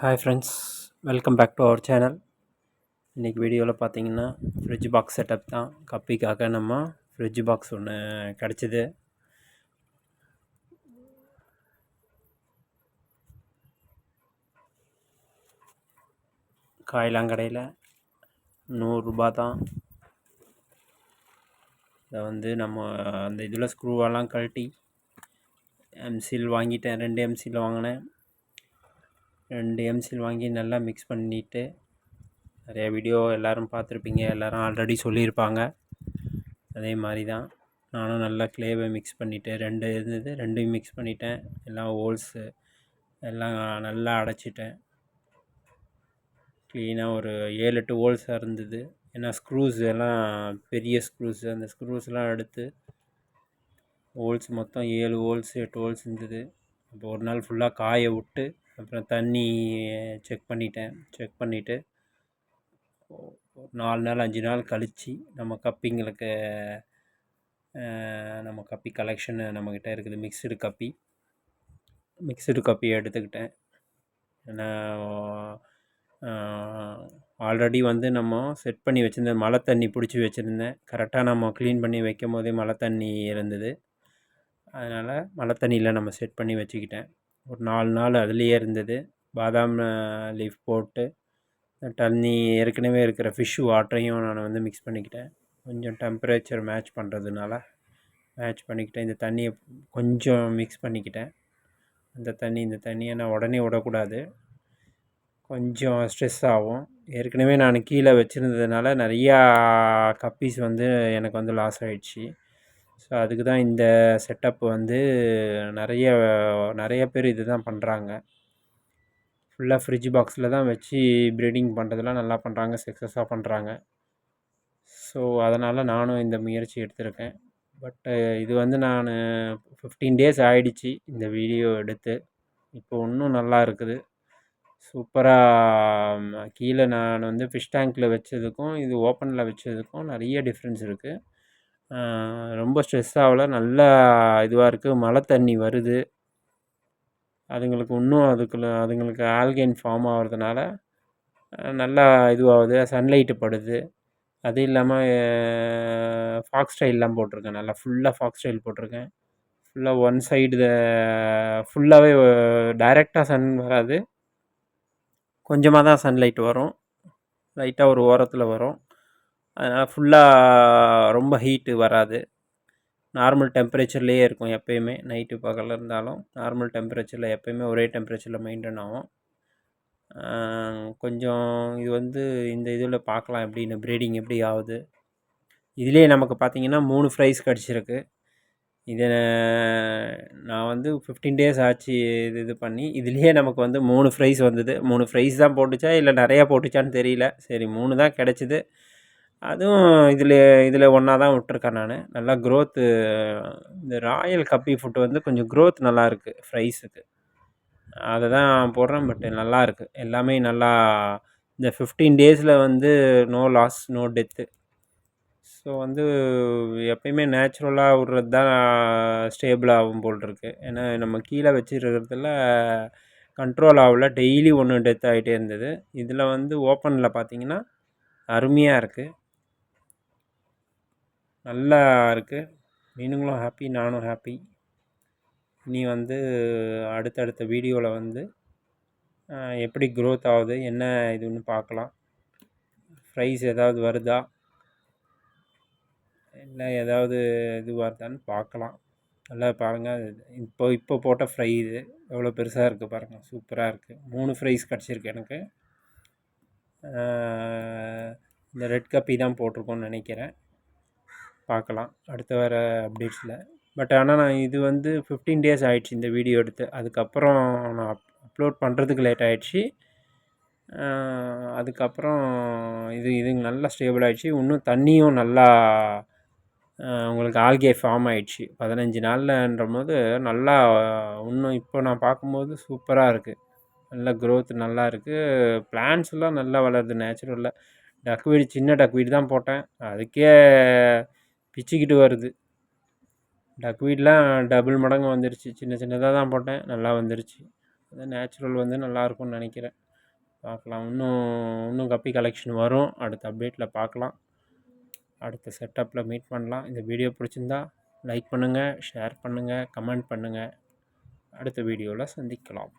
Hi friends, welcome back to our channel. இன்றைக்கி வீடியோவில் பார்த்தீங்கன்னா ஃப்ரிட்ஜ் பாக்ஸ் செட்டப் தான். கப்பிக்காக நம்ம ஃப்ரிட்ஜ் பாக்ஸ் ஒன்று கிடச்சிது. காயிலாங்கடையில் 100 ரூபா தான். இதை வந்து நம்ம அந்த இதில் ஸ்க்ரூவெல்லாம் கழட்டி எம்சில் வாங்கிட்டேன். 2 எம்சில் வாங்கினேன். 2 எம்சில் வாங்கி நல்லா மிக்ஸ் பண்ணிவிட்டு, நிறைய வீடியோ எல்லோரும் பார்த்துருப்பீங்க, எல்லோரும் ஆல்ரெடி சொல்லியிருப்பாங்க. அதே மாதிரி தான் நானும் நல்லா க்ளேவை மிக்ஸ் பண்ணிவிட்டு 2 இருந்தது, 2யும் மிக்ஸ் பண்ணிட்டேன். எல்லாம் ஹோல்ஸு எல்லாம் நல்லா அடைச்சிட்டேன். க்ளீனாக ஒரு 7-8 ஹோல்ஸாக இருந்தது. ஏன்னா ஸ்க்ரூஸ் எல்லாம் பெரிய ஸ்க்ரூஸு, அந்த ஸ்க்ரூஸ்லாம் எடுத்து ஹோல்ஸ் மொத்தம் 7 ஹோல்ஸ் 8 ஹோல்ஸ் இருந்தது. அப்போ ஒரு நாள் ஃபுல்லாக காய விட்டு அப்புறம் தண்ணி செக் பண்ணிவிட்டு ஒரு 4 நாள் 5 நாள் கழித்து நம்ம கப்பிங்களுக்கு நம்ம கப்பி கலெக்ஷனு நம்மக்கிட்ட இருக்குது. மிக்சடு கப்பி எடுத்துக்கிட்டேன். ஏன்னா ஆல்ரெடி வந்து நம்ம செட் பண்ணி வச்சுருந்தேன். மழை தண்ணி பிடிச்சி வச்சுருந்தேன். கரெக்டாக நம்ம க்ளீன் பண்ணி வைக்கும் போதே மழை தண்ணி இருந்தது. அதனால் மழை தண்ணியில் நம்ம செட் பண்ணி வச்சுக்கிட்டேன். ஒரு 4 நாள் அதுலேயே இருந்தது. பாதாம் லீஃப் போட்டு தண்ணி ஏற்கனவே இருக்கிற ஃபிஷ் வாட்டரையும் நான் வந்து மிக்ஸ் பண்ணிக்கிட்டேன். கொஞ்சம் டெம்பரேச்சர் மேட்ச் பண்ணிக்கிட்டேன். இந்த தண்ணியை கொஞ்சம் மிக்ஸ் பண்ணிக்கிட்டேன். இந்த தண்ணியை நான் உடனே விடக்கூடாது, கொஞ்சம் ஸ்ட்ரெஸ் ஆகும். ஏற்கனவே நான் கீழே வச்சுருந்ததுனால நிறையா கப்பீஸ் வந்து எனக்கு வந்து லாஸ் ஆகிடுச்சு. ஸோ அதுக்கு தான் இந்த செட்டப் வந்து நிறைய பேர் இது தான் பண்ணுறாங்க. ஃபுல்லாக ஃப்ரிட்ஜ் பாக்ஸில் தான் வச்சு ப்ரீடிங் பண்ணுறதுலாம் நல்லா பண்ணுறாங்க, சக்ஸஸாக பண்ணுறாங்க. ஸோ அதனால் நானும் இந்த முயற்சி எடுத்திருக்கேன். பட்டு இது வந்து நான் 15 டேஸ் ஆகிடுச்சி இந்த வீடியோ எடுத்து. இப்போ இன்னும் நல்லா இருக்குது, சூப்பராக. கீழே நான் வந்து ஃபிஷ் டேங்க்கில் வச்சதுக்கும் இது ஓப்பனில் வச்சதுக்கும் நிறைய டிஃப்ரென்ஸ் இருக்குது. ரொம்ப ஸ்ட்ரெஸ் ஆகல, நல்லா இதுவாக இருக்குது. மழை தண்ணி வருது, அதுங்களுக்கு இன்னும் அதுங்களுக்கு ஆல்கேன் ஃபார்ம் ஆகிறதுனால நல்லா இதுவாகுது. சன்லைட்டு படுது. அது இல்லாமல் ஃபாக்ஸ் ஸ்டைல்லாம் போட்டிருக்கேன். நல்லா ஃபுல்லாக ஃபாக்ஸ் ஸ்டைல் போட்டிருக்கேன். ஃபுல்லாக ஒன் சைடு ஃபுல்லாகவே டைரெக்டாக சன் வராது, கொஞ்சமாக தான் சன்லைட் வரும், லைட்டாக ஒரு ஓரத்தில் வரும். அதனால் ஃபுல்லாக ரொம்ப ஹீட்டு வராது. நார்மல் டெம்பரேச்சர்லேயே இருக்கும் எப்போயுமே. நைட்டு பகலில் இருந்தாலும் நார்மல் டெம்பரேச்சரில் எப்போயுமே ஒரே டெம்பரேச்சரில் மெயின்டைன் ஆகும். கொஞ்சம் இது வந்து இந்த இதில் பார்க்கலாம் எப்படின்னு ப்ரீடிங் எப்படி ஆகுது. இதிலே நமக்கு பார்த்திங்கன்னா 3 ஃப்ரைஸ் கிடச்சிருக்கு. இதை நான் வந்து 15 டேஸ் ஆச்சு இது பண்ணி. இதுலேயே நமக்கு வந்து 3 ஃப்ரைஸ் வந்தது. 3 ஃப்ரைஸ் தான் போட்டுச்சா இல்லை நிறையா போட்டுச்சான்னு தெரியல. சரி, 3 தான் கிடச்சிது. அதுவும் இதில் ஒன்றா தான் விட்டுருக்கேன் நான். நல்லா க்ரோத்து. இந்த ராயல் கப்பி ஃபுட்டு வந்து கொஞ்சம் க்ரோத் நல்லாயிருக்கு ஃப்ரைஸுக்கு, அதை தான் போடுறேன். பட் நல்லா இருக்குது எல்லாமே. நல்லா இந்த 15 டேஸில் வந்து no loss, no death. So வந்து எப்பயுமே நேச்சுரலாக விட்றது தான் ஸ்டேபிள் ஆகும் போல் இருக்குது. ஏன்னா நம்ம கீழே வச்சுருக்கிறதுல கண்ட்ரோல் ஆகல, டெய்லி ஒன்று டெத் ஆகிட்டே இருந்தது. இதில் வந்து ஓப்பனில் பார்த்திங்கன்னா அருமையாக இருக்குது, நல்லா இருக்குது. மீனுங்களும் ஹாப்பி, நானும் ஹாப்பி. இனி வந்து அடுத்தடுத்த வீடியோவில் வந்து எப்படி க்ரோத் ஆகுது என்ன இதுன்னு பார்க்கலாம். ப்ரைஸ் ஏதாவது வருதா இல்லை ஏதாவது இது வருதான்னு பார்க்கலாம். நல்லா பாருங்கள். இப்போ போட்ட ஃப்ரை இது எவ்வளோ பெருசாக இருக்குது பாருங்கள், சூப்பராக இருக்குது. 3 ஃப்ரைஸ் கிடச்சிருக்கு எனக்கு. இந்த ரெட் கப்பி தான் போட்டிருக்கோன்னு நினைக்கிறேன். பார்க்கலாம் அடுத்த வர அப்டேட்ஸில். பட் ஆனால் நான் இது வந்து 15 டேஸ் ஆகிடுச்சு இந்த வீடியோ எடுத்து. அதுக்கப்புறம் நான் அப்லோட் பண்ணுறதுக்கு லேட் ஆகிடுச்சு. அதுக்கப்புறம் இது நல்லா ஸ்டேபிள் ஆகிடுச்சு. இன்னும் தண்ணியும் நல்லா உங்களுக்கு ஆல்கே ஃபார்ம் ஆகிடுச்சு 15 நாளில்ன்ற போது. நல்லா இன்னும் இப்போ நான் பார்க்கும்போது சூப்பராக இருக்குது. நல்ல க்ரோத் நல்லா இருக்குது. பிளான்ஸ்லாம் நல்லா வளருது நேச்சுரலில். டக்வீடு சின்ன டக்வீடு தான் போட்டேன், அதுக்கே பிச்சுக்கிட்டு வருது. டக்வீட்லாம் டபுள் மடங்கு வந்துருச்சு. சின்னதாக தான் போட்டேன், நல்லா வந்துருச்சு. அது நேச்சுரல் வந்து நல்லாயிருக்கும்னு நினைக்கிறேன். பார்க்கலாம். இன்னும் கப்பி கலெக்ஷன் வரும். அடுத்த அப்டேட்டில் பார்க்கலாம். அடுத்த செட்டப்பில் மீட் பண்ணலாம். இந்த வீடியோ பிடிச்சிருந்தா லைக் பண்ணுங்கள், ஷேர் பண்ணுங்கள், கமெண்ட் பண்ணுங்கள். அடுத்த வீடியோவில் சந்திக்கலாம்.